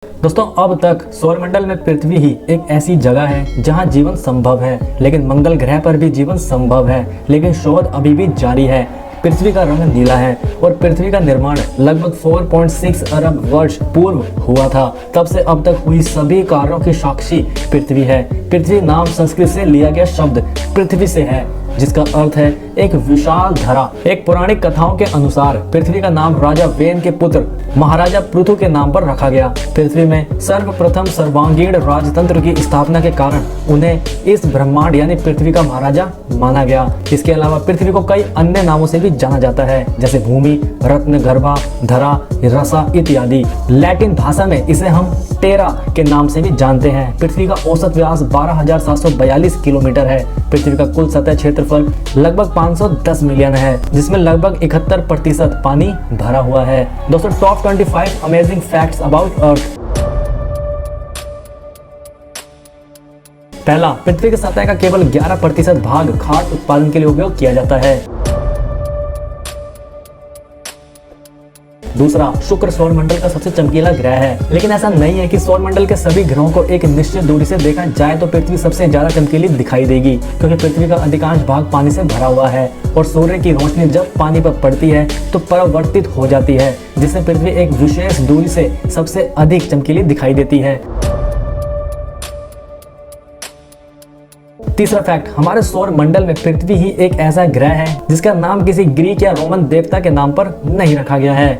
दोस्तों, अब तक सौरमंडल में पृथ्वी ही एक ऐसी जगह है जहां जीवन संभव है, लेकिन मंगल ग्रह पर भी जीवन संभव है, लेकिन शोध अभी भी जारी है। पृथ्वी का रंग नीला है और पृथ्वी का निर्माण लगभग 4.6 अरब वर्ष पूर्व हुआ था। तब से अब तक हुई सभी कार्यों की साक्षी पृथ्वी है। पृथ्वी नाम संस्कृत से लिया गया शब्द पृथ्वी से है, जिसका अर्थ है एक विशाल धरा। एक पौराणिक कथाओं के अनुसार पृथ्वी का नाम राजा वेन के पुत्र महाराजा पृथु के नाम पर रखा गया। पृथ्वी में सर्वप्रथम सर्वांगीण राजतंत्र की स्थापना के कारण उन्हें इस ब्रह्मांड यानी पृथ्वी का महाराजा माना गया। इसके अलावा पृथ्वी को कई अन्य नामों से भी जाना जाता है, जैसे भूमि, रत्न, गर्भा, धरा, रसा इत्यादि। लैटिन भाषा में इसे हम टेरा के नाम से भी जानते हैं। पृथ्वी का औसत व्यास 12,742 किलोमीटर है। पृथ्वी का कुल सतह क्षेत्रफल लगभग 510 मिलियन है, जिसमें लगभग 71% पानी भरा हुआ है। दोस्तों, top 25 amazing facts about earth. पहला, पृथ्वी की सतह का केवल 11% भाग खाद्य उत्पादन के लिए उपयोग किया जाता है। दूसरा, शुक्र सौरमंडल का सबसे चमकीला ग्रह है, लेकिन ऐसा नहीं है कि सौरमंडल के सभी ग्रहों को एक निश्चित दूरी से देखा जाए तो पृथ्वी सबसे ज्यादा चमकीली दिखाई देगी, क्योंकि पृथ्वी का अधिकांश भाग पानी से भरा हुआ है और सूर्य की रोशनी जब पानी पर पड़ती है तो परावर्तित हो जाती है, जिससे पृथ्वी एक विशेष दूरी से सबसे अधिक चमकीली दिखाई देती है। तीसरा फैक्ट, हमारे सौर मंडल में पृथ्वी ही एक ऐसा ग्रह है जिसका नाम किसी ग्रीक या रोमन देवता के नाम पर नहीं रखा गया है।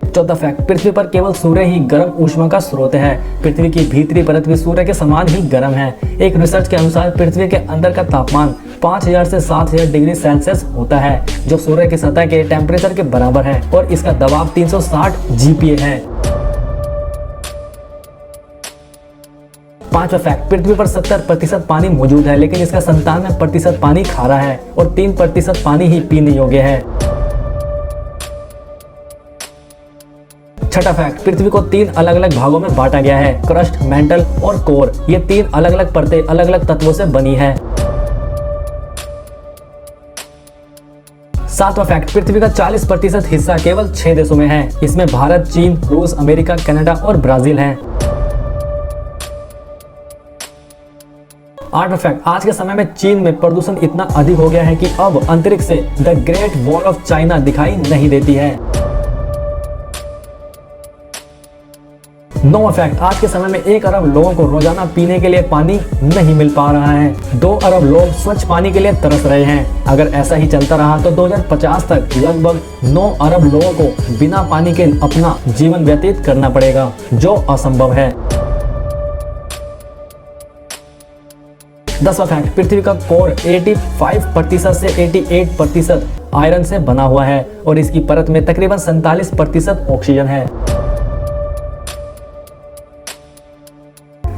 चौथा फैक्ट, पृथ्वी पर केवल सूर्य ही गर्म ऊष्मा का स्रोत है। पृथ्वी की भीतरी परत भी सूर्य के समान ही गर्म है। एक रिसर्च के अनुसार पृथ्वी के अंदर का तापमान 5000 से 7000 डिग्री सेल्सियस होता है, जो सूर्य की सतह के टेम्परेचर के बराबर है, और इसका दबाव 360 GPa है। पांचवा फैक्ट, पृथ्वी पर 70% पानी मौजूद है, लेकिन इसका 97% पानी खारा है और 3% पानी ही पीने योग्य है। छठा फैक्ट, पृथ्वी को 3 अलग अलग भागों में बांटा गया है, क्रस्ट, मेंटल और कोर। ये 3 अलग अलग परतें अलग अलग तत्वों से बनी है। सातवां फैक्ट, पृथ्वी का 40% हिस्सा केवल 6 देशों में है। इसमें भारत, चीन, रूस, अमेरिका, कनाडा और ब्राजील है। आठवां फैक्ट, आज के समय में चीन में प्रदूषण इतना अधिक हो गया है कि अब अंतरिक्ष से the great wall of China दिखाई नहीं देती है। नौवां फैक्ट, आज के समय में 1 अरब लोगों को रोजाना पीने के लिए पानी नहीं मिल पा रहा है। 2 अरब लोग स्वच्छ पानी के लिए तरस रहे हैं। अगर ऐसा ही चलता रहा तो 2050 तक लगभग 9 अरब लोगों को बिना पानी के अपना जीवन व्यतीत करना पड़ेगा, जो असंभव है। 10वां फैक्ट, पृथ्वी का कोर 85% से 88% आयरन से बना हुआ है और इसकी परत में तकरीबन 47% ऑक्सीजन है।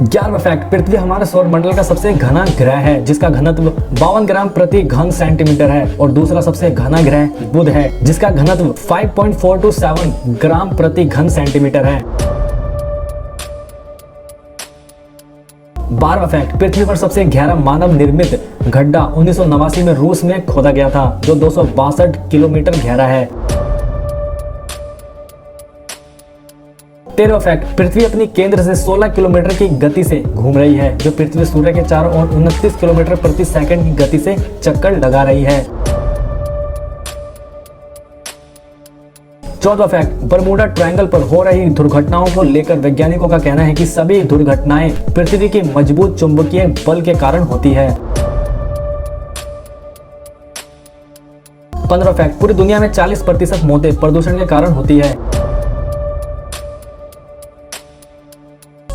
11वां फैक्ट, पृथ्वी हमारे सौर मंडल का सबसे घना ग्रह है, जिसका घनत्व 52 ग्राम प्रति घन सेंटीमीटर है, और दूसरा सबसे घना ग्रह बुध है, जिसका घनत्व 5.427 ग्राम प्रति घन सेंटीमीटर है। 12वां फैक्ट, पृथ्वी पर सबसे गहरा मानव निर्मित गड्ढा 1989 में रूस में खोदा गया था, जो 262 किलोमीटर गहरा है। 13वां फैक्ट, पृथ्वी अपनी केंद्र से 16 किलोमीटर की गति से घूम रही है, जो पृथ्वी सूर्य के चारों ओर 29 किलोमीटर प्रति सेकंड की गति से चक्कर लगा रही है। 14वां फैक्ट, बरमूडा ट्रायंगल पर हो रही दुर्घटनाओं को लेकर वैज्ञानिकों का कहना है कि सभी दुर्घटनाएं पृथ्वी की मजबूत चुंबकीय बल के कारण होती है। 15वां फैक्ट, पूरी दुनिया में 40% मौतें प्रदूषण के कारण होती है।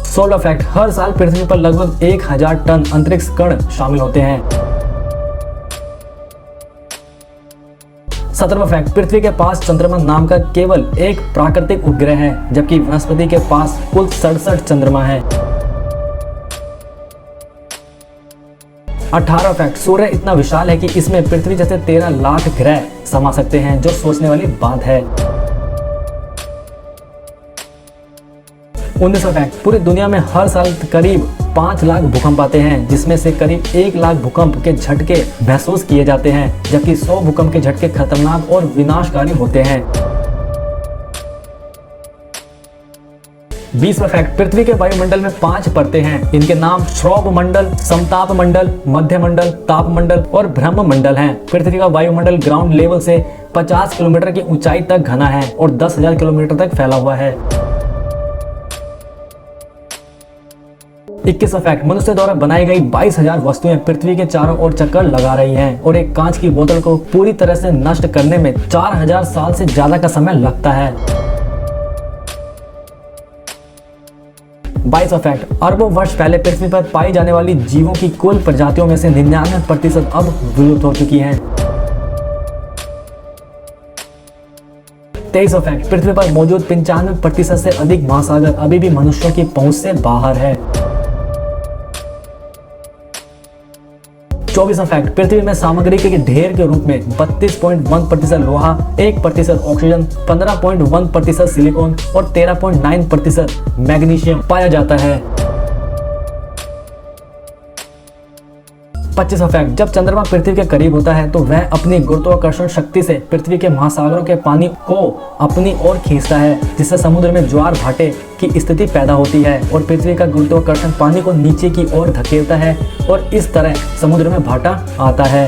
16वां फैक्ट, हर साल पृथ्वी पर लगभग 1000 टन अंतरिक्ष कण शामिल होते हैं। 17वां फैक्ट, पृथ्वी के पास चंद्रमा नाम का केवल एक प्राकृतिक उपग्रह है, जबकि बृहस्पति के पास कुल 67 चंद्रमा है। 18वां फैक्ट, सूर्य इतना विशाल है कि इसमें पृथ्वी जैसे 13 लाख ग्रह समा सकते हैं, जो सोचने वाली बात है। 19वां फैक्ट, पूरी दुनिया में हर साल करीब 5 लाख भूकंप आते हैं, जिसमें से करीब 1 लाख भूकंप के झटके महसूस किए जाते हैं, जबकि 100 भूकंप के झटके खतरनाक और विनाशकारी होते हैं। 20वां फैक्ट, पृथ्वी के वायुमंडल में 5 परतें हैं। इनके नाम श्रोभ मंडल, समताप मंडल, मध्य मंडल, ताप मंडल और ब्रह्म मंडल हैं। पृथ्वी का वायुमंडल ग्राउंड लेवल से 50 किलोमीटर की ऊंचाई तक घना है और 10,000 किलोमीटर तक फैला हुआ है। 21वां फैक्ट, मनुष्य द्वारा बनाई गई 22,000 वस्तुएं पृथ्वी के चारों ओर चक्कर लगा रही हैं और एक कांच की बोतल को पूरी तरह से नष्ट करने में 4,000 साल से ज्यादा का समय लगता है। 22वां फैक्ट, अरबों वर्ष पहले पृथ्वी पर पाई जाने वाली जीवों की कुल प्रजातियों में से 99% अब विलुप्त हो चुकी हैं। 23वां फैक्ट, पृथ्वी पर मौजूद 95% से अधिक महासागर अभी भी मनुष्यों की पहुंच से बाहर है। 24वां फैक्ट, पृथ्वी में सामग्री के ढेर के रूप में 32.1% लोहा, 1% ऑक्सीजन, 15.1% सिलिकॉन और 13.9% मैग्नीशियम पाया जाता है। 25वां फैक्ट, जब चंद्रमा पृथ्वी के करीब होता है तो वह अपनी गुरुत्वाकर्षण शक्ति से पृथ्वी के महासागरों के पानी को अपनी ओर खींचता है, जिससे समुद्र में ज्वार भाटे की स्थिति पैदा होती है और पृथ्वी का गुरुत्वाकर्षण पानी को नीचे की ओर धकेलता है और इस तरह समुद्र में भाटा आता है।